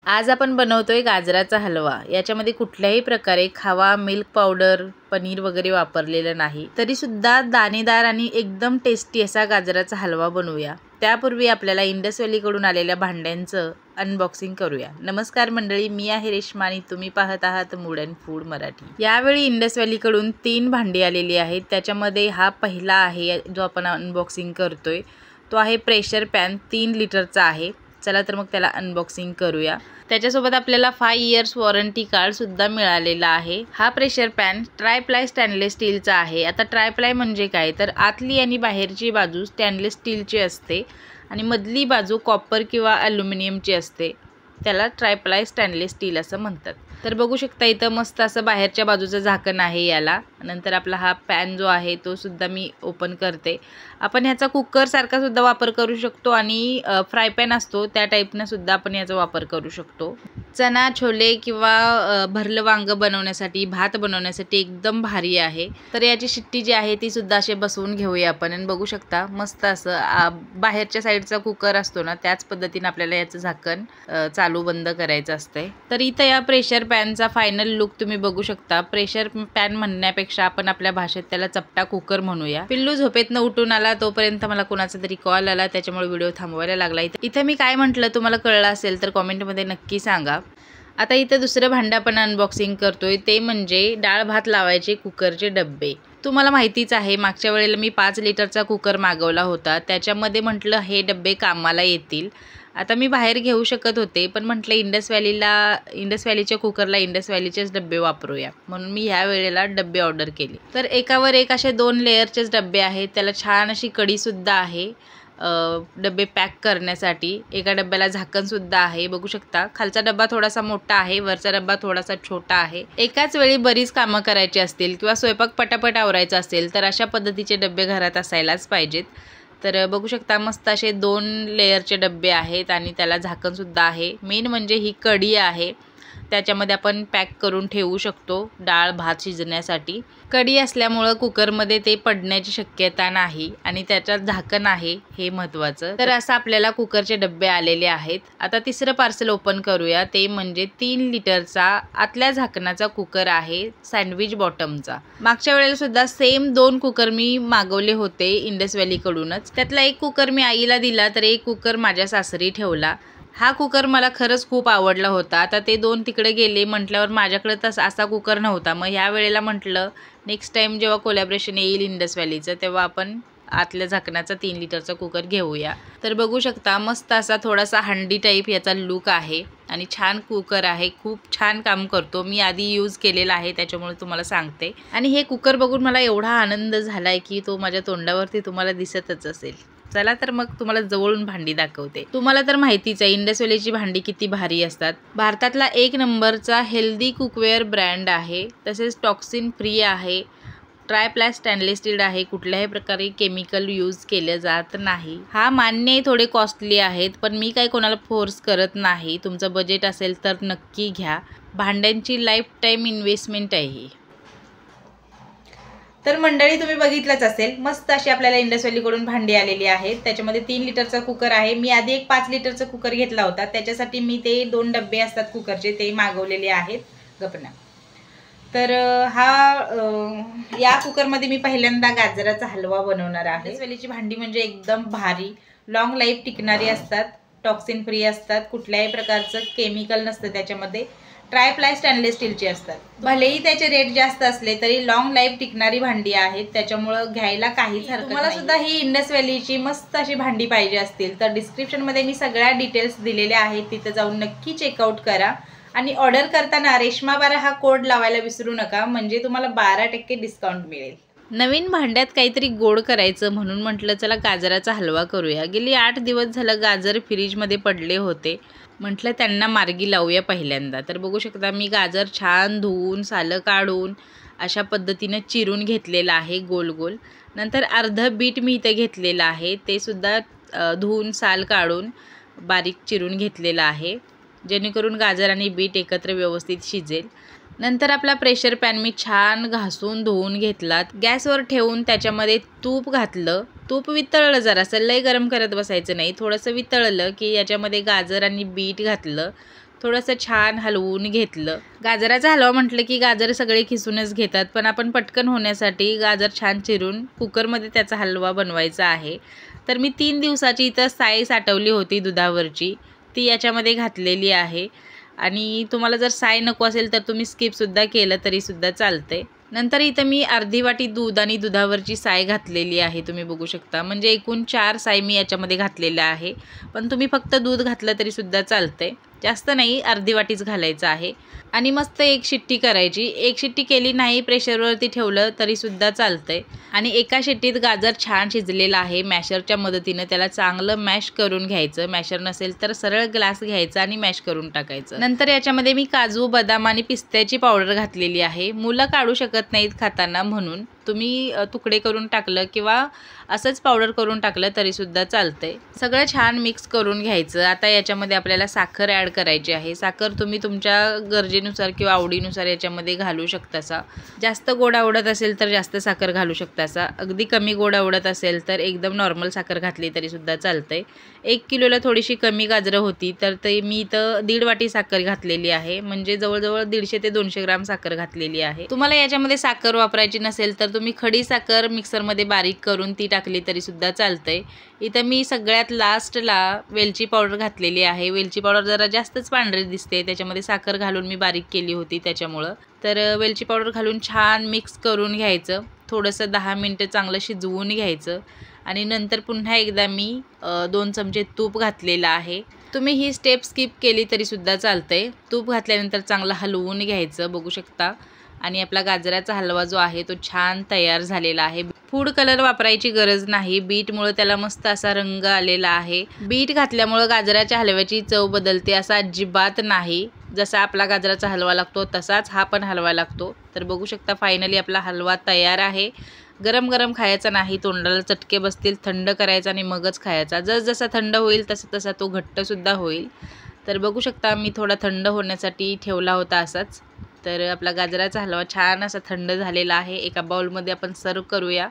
आज आपण बनवतोय गाजराचा हलवा। याच्यामध्ये कुठल्याही प्रकारे खवा, मिल्क पावडर, पनीर वगैरे वापरलेलं नाही। तरी सुद्धा दाणेदार आणि एकदम टेस्टी असा गाजराचा हलवा बनवूया। त्यापूर्वी आपल्याला इंडस व्हॅली कडून आलेल्या भांड्यांचं अनबॉक्सिंग करूया। नमस्कार मंडळी, मी आहे रेश्मा आणि तुम्ही पाहत आहात मूड अँड फूड मराठी। यावेळी इंडस व्हॅली कडून 3 भांडी आलेली आहेत। त्याच्यामध्ये हा पहिला आहे जो आपण अनबॉक्सिंग करतोय। तो आहे प्रेशर पॅन, 3 लिटरचा आहे। चला तर मग त्याला अनबॉक्सिंग करूया। त्याच्यासोबत आपल्याला 5 इयर्स वॉरंटी कार्ड सुद्धा मिळालेला आहे। हा प्रेशर पॅन ट्रायप्लाय स्टेनलेस स्टीलचा आहे। आता ट्रायप्लाय म्हणजे काय, तर आतली आणि बाहेरची बाजू स्टेनलेस स्टीलची असते आणि मधली बाजू कॉपर किंवा ॲल्युमिनियमची असते। त्याला ट्रायप्लाय स्टेनलेस स्टील असं म्हणतात। तर बघू शकता इथं मस्त असं बाहेरच्या बाजूचं झाकण आहे याला। नंतर आपला हा पॅन जो आहे तो सुद्धा मी ओपन करते। आपण ह्याचा कुकर सारखा सुद्धा वापर करू शकतो आणि फ्राय पॅन असतो त्या टाईपनं सुद्धा आपण याचा वापर करू शकतो। चना, छोले किंवा भरलं वांग बनवण्यासाठी, भात बनवण्यासाठी एकदम भारी आहे। तर याची शिट्टी जी आहे ती सुद्धा असे बसवून घेऊया आपण। आणि बघू शकता मस्त असं बाहेरच्या साईडचा कुकर असतो ना, त्याच पद्धतीने आपल्याला याचं झाकण चालू बंद करायचं असते। तर इथं या प्रेशर पॅनचा फायनल लुक तुम्ही बघू शकता। प्रेशर पॅन म्हणण्यापेक्षा आपण आपल्या भाषेत त्याला चपटा कुकर म्हणूया। पिल्लू झोपेतनं उठून आला तोपर्यंत मला कोणाचा तरी कॉल आला, त्याच्यामुळे व्हिडिओ थांबवायला लागला। इथं मी काय म्हटलं तुम्हाला कळलं असेल तर कमेंटमध्ये नक्की सांगा। आता इथं दुसरं भांडं आपण अनबॉक्सिंग करतोय, ते म्हणजे डाळ भात लावायचे कुकरचे डब्बे। तुम्हाला माहितीच आहे मागच्या वेळेला मी 5 लिटरचा कुकर मागवला होता। त्याच्यामध्ये म्हटलं हे डब्बे कामाला येतील। आता मी बाहेर घेऊ शकत होते, पण म्हटलं इंडस व्हॅलीच्या कुकरला इंडस व्हॅलीचेच डब्बे वापरूया, म्हणून मी ह्या वेळेला डब्बे ऑर्डर केले। तर एकावर एक असे 2 लेअरचेच डब्बे आहेत। त्याला छान अशी कढीसुद्धा आहे डब्बे पॅक करण्यासाठी। एका डब्याला झाकण सुद्धा आहे। बघू शकता खालचा डब्बा थोडासा मोठा आहे, वरचा डब्बा थोडासा छोटा आहे। एकाच वेळी बरीच कामं करायची असतील किंवा स्वयंपाक पटापट आवरायचा असेल तर अशा पद्धतीचे डब्बे घरात असायलाच पाहिजेत। तर बघू शकता मस्त असे 2 लेअरचे डब्बे आहेत आणि त्याला झाकण सुद्धा आहे। मेन म्हणजे ही कढी आहे, त्याच्यामध्ये आपण पॅक करून ठेवू शकतो डाळ भात शिजण्यासाठी। कढी असल्यामुळं कुकरमध्ये ते पडण्याची शक्यता नाही आणि त्याच्यात झाकण आहे, हे महत्त्वाचं। तर असं आपल्याला कुकरचे डब्बे आलेले आहेत। आता तिसरं पार्सल ओपन करूया, ते म्हणजे 3 लिटरचा आतल्या झाकणाचा कुकर आहे, सँडविच बॉटमचा। मागच्या वेळेला सुद्धा सेम 2 कुकर मी मागवले होते इंडस व्हॅली कडूनच। त्यातला एक कुकर मी आईला दिला, तर एक कुकर माझ्या सासरी ठेवला। हा कुकर मला खरंच खूप आवडला होता। आता ते 2 तिकडे गेले म्हटल्यावर माझ्याकडे तसा असा कुकर नव्हता। मग ह्या वेळेला म्हटलं नेक्स्ट टाइम जेव्हा कोलॅबरेशन येईल इंडस व्हॅलीचं तेव्हा आपण आतल्या झाकणाचा 3 लिटरचा कुकर घेऊया। तर बघू शकता मस्त असा थोडासा हंडी टाईप याचा लुक आहे आणि छान कुकर आहे, खूप छान काम करतो। मी आधी यूज केलेला आहे त्याच्यामुळे तुम्हाला सांगते। आणि हे कुकर बघून मला एवढा आनंद झालाय की तो माझ्या तोंडावरती तुम्हाला दिसतच असेल। चला तर मग तुम्हाला जवळून भांडी दाखवते। तुम्हाला तर माहितीच आहे इंडस व्हॅलीची भांडी किती भारी असतात। भारतातला 1 नंबरचा हेल्दी कुकवेअर ब्रँड आहे, तसेच टॉक्सिन फ्री आहे, ट्रायप्लाय स्टेनलेस स्टील आहे, कुठल्याही प्रकारे केमिकल यूज केले जात नाही। हा मान्य आहे थोडे कॉस्टली आहेत, पण मी काही कोणाला फोर्स करत नाही। तुमचं बजेट असेल तर नक्की घ्या, भांड्यांची लाईफ टाईम इन्व्हेस्टमेंट आहे। तर मंडळी तुम्ही बघितलंच असेल मस्त अशी आपल्याला इंडस व्हॅली कडून भांडी आलेली आहेत। त्याच्यामध्ये 3 लिटरचा कुकर आहे। मी आधी एक 5 लिटरचा कुकर घेतला होता, त्याच्यासाठी मी ते 2 डब्बे असतात कुकरचे ते मागवलेले आहेत गपना। तर या कुकरमध्ये मी पहिल्यांदा गाजराचा हलवा बनवणार आहे। इंडस व्हॅलीची भांडी म्हणजे एकदम भारी, लॉंग लाईफ टिकणारी असतात, टॉक्सिन फ्री असतात, कुठल्याही प्रकारचं केमिकल नसतं त्याच्यामध्ये, ट्रायप्लाय स्टेनलेस स्टीलची असतात। भलेही त्याचे रेट जास्त असले तरी लॉंग लाईफ टिकणारी भांडी आहेत, त्याच्यामुळं घ्यायला काहीच हरकत नाही। तुम्हाला सुद्धा ही इंडस व्हॅलीची मस्त अशी भांडी पाहिजे असतील तर डिस्क्रिप्शनमध्ये मी सगळ्या डिटेल्स दिलेले आहेत, तिथे जाऊन नक्की चेकआउट करा। आणि ऑर्डर करताना रेश्मा 12 हा कोड लावायला विसरू नका, म्हणजे तुम्हाला 12% डिस्काउंट मिळेल। नवीन भांड्यात काहीतरी गोड करायचं म्हणून म्हटलं चला गाजराचा हलवा करूया। गेली 8 दिवस झालं गाजर फ्रीजमध्ये पडले होते, म्हटलं त्यांना मार्गी लावूया पहिल्यांदा। तर बघू शकता मी गाजर छान धुवून सालं काढून अशा पद्धतीने चिरून घेतलेलं आहे गोल गोल। नंतर अर्ध बीट मी इथे घेतलेलं आहे, ते सुद्धा धुवून साल काढून बारीक चिरून घेतलेलं आहे, जेणेकरून गाजर आणि बीट एकत्र व्यवस्थित शिजेल। नंतर आपला प्रेशर पॅन मी छान घासून धुवून घेतला, गॅसवर ठेवून त्याच्यामध्ये तूप घातलं। तूप वितळलं जरासं, लय गरम करत बसायचं नाही, थोडंसं वितळलं की याच्यामध्ये गाजर आणि बीट घातलं, थोडंसं छान हलवून घेतलं. गाजराचा हलवा म्हटलं की गाजर सगळे खिसूनच घेतात, पण आपण पटकन होण्यासाठी गाजर छान चिरून कुकरमध्ये त्याचा हलवा बनवायचा आहे. तर मी 3 दिवसाची इथं साय साठवली होती दुधावरची, ती याच्यामध्ये घातलेली आहे. आणि तुम्हाला जर साय नको असेल तर तुम्ही स्किपसुद्धा केलं तरीसुद्धा चालते. नंतर इथं मी अर्धी वाटी दूध आणि दुधावरची साय घातलेली आहे, तुम्ही बघू शकता. म्हणजे एकूण 4 साय मी याच्यामध्ये घातलेल्या आहे. पण तुम्ही फक्त दूध घातलं तरीसुद्धा चालते, जास्त नाही, अर्धी वाटीच घालायचं आहे. आणि मस्त एक शिट्टी करायची. एक शिट्टी केली नाही, प्रेशरवरती ठेवलं तरीसुद्धा चालतंय. आणि एका शिट्टीत गाजर छान शिजलेलं आहे. मॅशरच्या मदतीनं त्याला चांगलं मॅश करून घ्यायचं. मॅशर नसेल तर सरळ ग्लास घ्यायचा आणि मॅश करून टाकायचं. नंतर याच्यामध्ये मी काजू, बदाम आणि पिस्त्याची पावडर घातलेली आहे. मुलं काढू शकत नाहीत खाताना, म्हणून तुम्ही तुकडे करून टाकलं किंवा असंच पावडर करून टाकलं तरीसुद्धा चालतंय. सगळं छान मिक्स करून घ्यायचं. आता याच्यामध्ये आपल्याला साखर ॲड करायची आहे. साखर तुम्ही तुमच्या गरजेनुसार किंवा आवडीनुसार याच्यामध्ये घालू शकतासा. जास्त गोड आवडत असेल तर जास्त साखर घालू शकतासा. अगदी कमी गोड आवडत असेल तर एकदम नॉर्मल साखर घातली तरीसुद्धा चालतंय. 1 किलोला थोडीशी कमी गाजरं होती, तर ते मी इथं 1.5 वाटी साखर घातलेली आहे. म्हणजे जवळजवळ 150 ते 200 ग्राम साखर घातलेली आहे. तुम्हाला याच्यामध्ये साखर वापरायची नसेल तर तुम्ही खडी साखर मिक्सरमध्ये बारीक करून ती टाकली तरीसुद्धा चालतंय. इथं मी सगळ्यात लास्टला वेलची पावडर घातलेली आहे. वेलची पावडर जरा जास्तच पांढरी दिसते, त्याच्यामध्ये साखर घालून मी बारीक केली होती त्याच्यामुळं. तर वेलची पावडर घालून छान मिक्स करून घ्यायचं. थोडंसं 10 मिनटं चांगलं शिजवून घ्यायचं. आणि नंतर पुन्हा एकदा मी 2 चमचे तूप घातलेलं आहे. तुम्ही ही स्टेप स्किप केली तरीसुद्धा चालतंय. तूप घातल्यानंतर चांगलं हलवून घ्यायचं, बघू शकता. आणि आपला गाजराचा हलवा जो आहे तो छान तयार झालेला आहे. फूड कलर वापरायची गरज नाही. बीटमुळे त्याला मस्त असा रंग आलेला आहे. बीट घातल्यामुळे गाजराच्या हलव्याची चव बदलते असं अजिबात नाही. जसा आपला गाजराचा हलवा लागतो तसाच हा पण हलवा लागतो. तर बघू शकता फायनली आपला हलवा तयार आहे. गरम गरम खायचा नाही, तोंडाला चटके बसतील. थंड करायचा आणि मगच खायचा. जसा थंड होईल तसा तो घट्टसुद्धा होईल. तर बघू शकता मी थोडा थंड होण्यासाठी ठेवला होता असाच. तर आपला गाजराचा हलवा छान असा थंड झालेला आहे. एका बाउलमध्ये आपण सर्व करूया.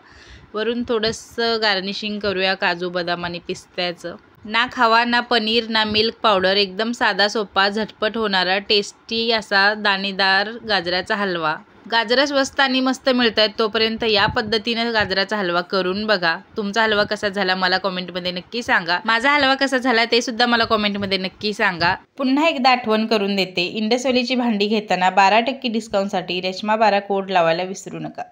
वरून थोडंसं गार्निशिंग करूया काजू, बदाम आणि पिस्त्याचं. ना खावा, ना पनीर, ना मिल्क पावडर, एकदम साधा सोपा झटपट होणारा टेस्टी असा दाणेदार गाजराचा हलवा. गाजरं स्वस्त आणि मस्त मिळत आहेत, तोपर्यंत या पद्धतीनं गाजराचा हलवा करून बघा. तुमचा हलवा कसा झाला मला कमेंटमध्ये नक्की सांगा. माझा हलवा कसा झाला ते सुद्धा मला कमेंटमध्ये नक्की सांगा. पुन्हा एकदा आठवण करून देते, इंडसवालीची भांडी घेताना 12% डिस्काउंटसाठी रेश्मा 12 कोड लावायला विसरू नका.